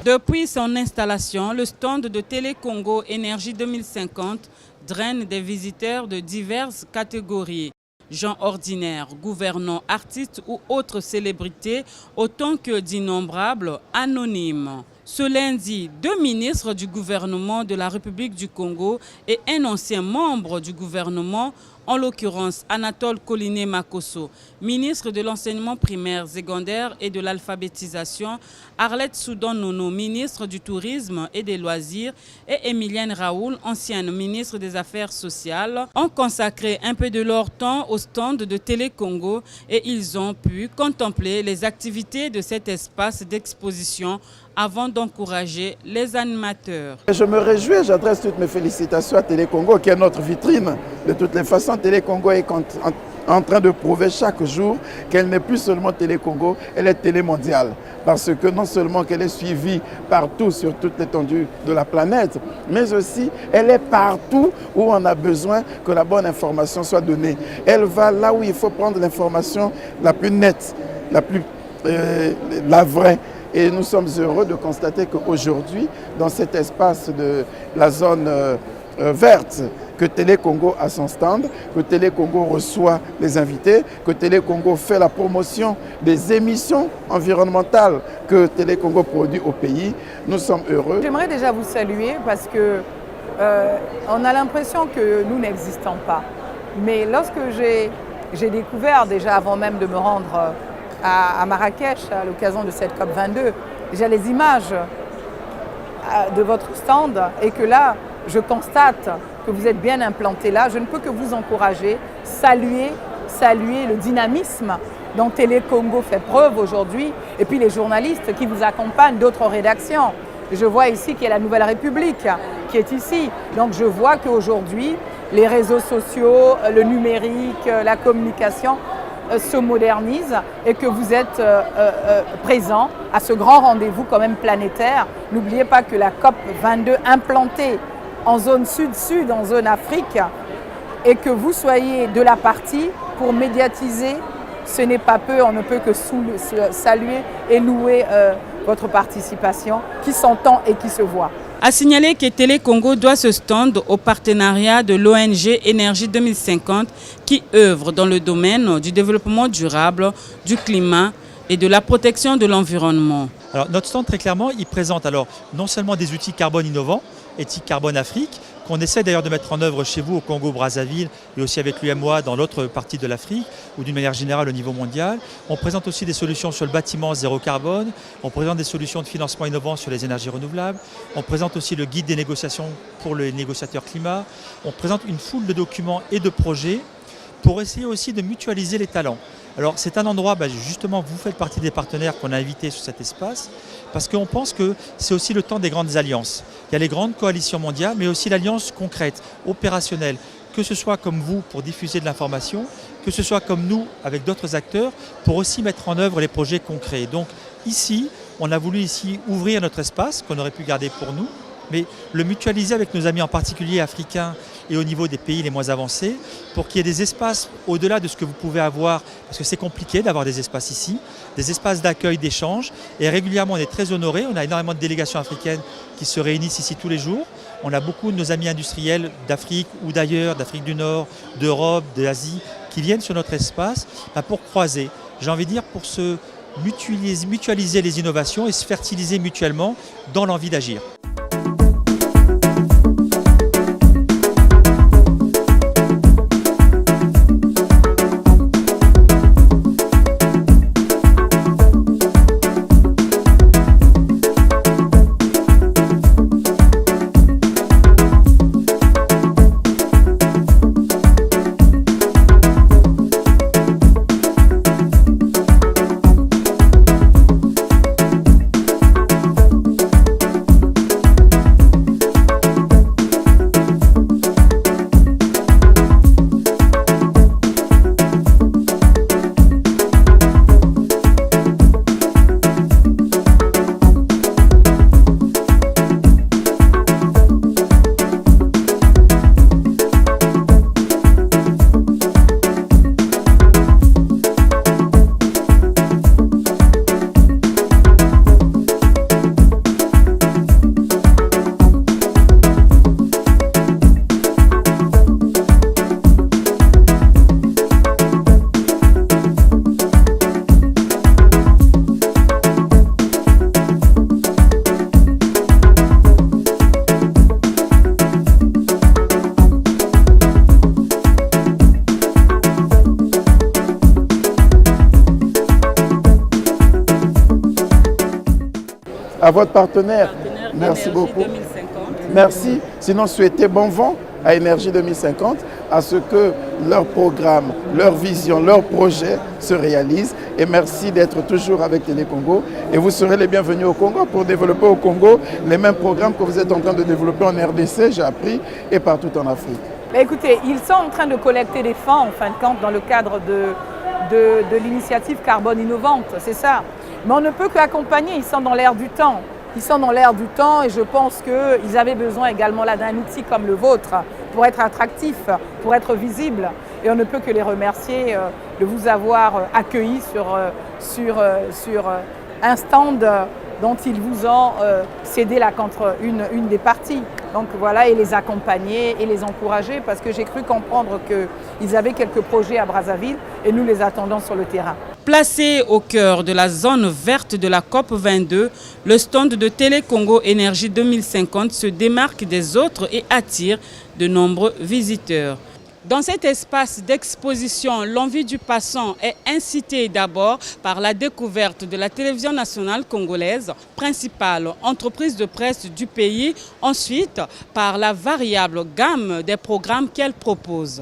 Depuis son installation, le stand de Télécongo Énergie 2050 draine des visiteurs de diverses catégories. Gens ordinaires, gouvernants, artistes ou autres célébrités, autant que d'innombrables anonymes. Ce lundi, 2 ministres du gouvernement de la République du Congo et un ancien membre du gouvernement, en l'occurrence Anatole Koliné Makosso, ministre de l'enseignement primaire, secondaire et de l'alphabétisation, Arlette Soudan Nono, ministre du tourisme et des loisirs, et Emilienne Raoul, ancienne ministre des Affaires sociales, ont consacré un peu de leur temps au stand de Télécongo et ils ont pu contempler les activités de cet espace d'exposition avant d'encourager les animateurs. Je me réjouis, j'adresse toutes mes félicitations à Télécongo qui est notre vitrine. De toutes les façons, Télécongo est en train de prouver chaque jour qu'elle n'est plus seulement Télécongo, elle est télémondiale. Parce que non seulement qu'elle est suivie partout sur toute l'étendue de la planète, mais aussi elle est partout où on a besoin que la bonne information soit donnée. Elle va là où il faut prendre l'information la plus nette, la vraie. Et nous sommes heureux de constater qu'aujourd'hui, dans cet espace de la zone verte, que Télécongo a son stand, que Télécongo reçoit les invités, que Télécongo fait la promotion des émissions environnementales que Télécongo produit au pays. Nous sommes heureux. J'aimerais déjà vous saluer parce que on a l'impression que nous n'existons pas. Mais lorsque j'ai découvert, déjà avant même de me rendre à Marrakech à l'occasion de cette COP22, j'ai les images de votre stand et que là, je constate que vous êtes bien implanté là. Je ne peux que vous encourager, saluer le dynamisme dont Télécongo fait preuve aujourd'hui et puis les journalistes qui vous accompagnent d'autres rédactions. Je vois ici qu'il y a la Nouvelle République qui est ici. Donc je vois qu'aujourd'hui, les réseaux sociaux, le numérique, la communication se modernise et que vous êtes présent à ce grand rendez-vous quand même planétaire. N'oubliez pas que la COP22 implantée en zone sud-sud, en zone Afrique, et que vous soyez de la partie pour médiatiser, ce n'est pas peu, on ne peut que saluer et louer votre participation qui s'entend et qui se voit. A signaler que Télécongo doit ce stand au partenariat de l'ONG Énergie 2050 qui œuvre dans le domaine du développement durable, du climat et de la protection de l'environnement. Alors, notre stand, très clairement, il présente alors non seulement des outils carbone innovants, Éthique Carbone Afrique, qu'on essaie d'ailleurs de mettre en œuvre chez vous au Congo-Brazzaville et aussi avec l'UMOA dans l'autre partie de l'Afrique ou d'une manière générale au niveau mondial. On présente aussi des solutions sur le bâtiment zéro carbone, on présente des solutions de financement innovants sur les énergies renouvelables, on présente aussi le guide des négociations pour les négociateurs climat, on présente une foule de documents et de projets pour essayer aussi de mutualiser les talents. Alors c'est un endroit, justement, vous faites partie des partenaires qu'on a invités sur cet espace, parce qu'on pense que c'est aussi le temps des grandes alliances. Il y a les grandes coalitions mondiales, mais aussi l'alliance concrète, opérationnelle, que ce soit comme vous pour diffuser de l'information, que ce soit comme nous avec d'autres acteurs pour aussi mettre en œuvre les projets concrets. Donc ici, on a voulu ouvrir notre espace qu'on aurait pu garder pour nous, mais le mutualiser avec nos amis en particulier africains et au niveau des pays les moins avancés pour qu'il y ait des espaces au-delà de ce que vous pouvez avoir, parce que c'est compliqué d'avoir des espaces ici, des espaces d'accueil, d'échange, et régulièrement on est très honorés, on a énormément de délégations africaines qui se réunissent ici tous les jours, on a beaucoup de nos amis industriels d'Afrique ou d'ailleurs, d'Afrique du Nord, d'Europe, d'Asie, qui viennent sur notre espace pour croiser, j'ai envie de dire pour se mutualiser les innovations et se fertiliser mutuellement dans l'envie d'agir. à votre partenaire. Merci beaucoup. 2050. Merci. Sinon, souhaitez bon vent à Énergie 2050, à ce que leur programme, leur vision, leur projet se réalisent. Et merci d'être toujours avec Télé Congo. Et vous serez les bienvenus au Congo pour développer au Congo les mêmes programmes que vous êtes en train de développer en RDC, j'ai appris, et partout en Afrique. Écoutez, ils sont en train de collecter des fonds, en fin de compte, dans le cadre de l'initiative Carbone Innovante, c'est ça. Mais on ne peut qu'accompagner, ils sont dans l'air du temps. Ils sont dans l'air du temps et je pense qu'ils avaient besoin également là d'un outil comme le vôtre pour être attractif, pour être visible. Et on ne peut que les remercier de vous avoir accueillis sur un stand dont ils vous ont cédé la contre une des parties. Donc voilà, et les accompagner et les encourager parce que j'ai cru comprendre qu'ils avaient quelques projets à Brazzaville et nous les attendons sur le terrain. Placé au cœur de la zone verte de la COP22, le stand de Télé Congo Énergie 2050 se démarque des autres et attire de nombreux visiteurs. Dans cet espace d'exposition, l'envie du passant est incitée d'abord par la découverte de la télévision nationale congolaise, principale entreprise de presse du pays, ensuite par la variable gamme des programmes qu'elle propose.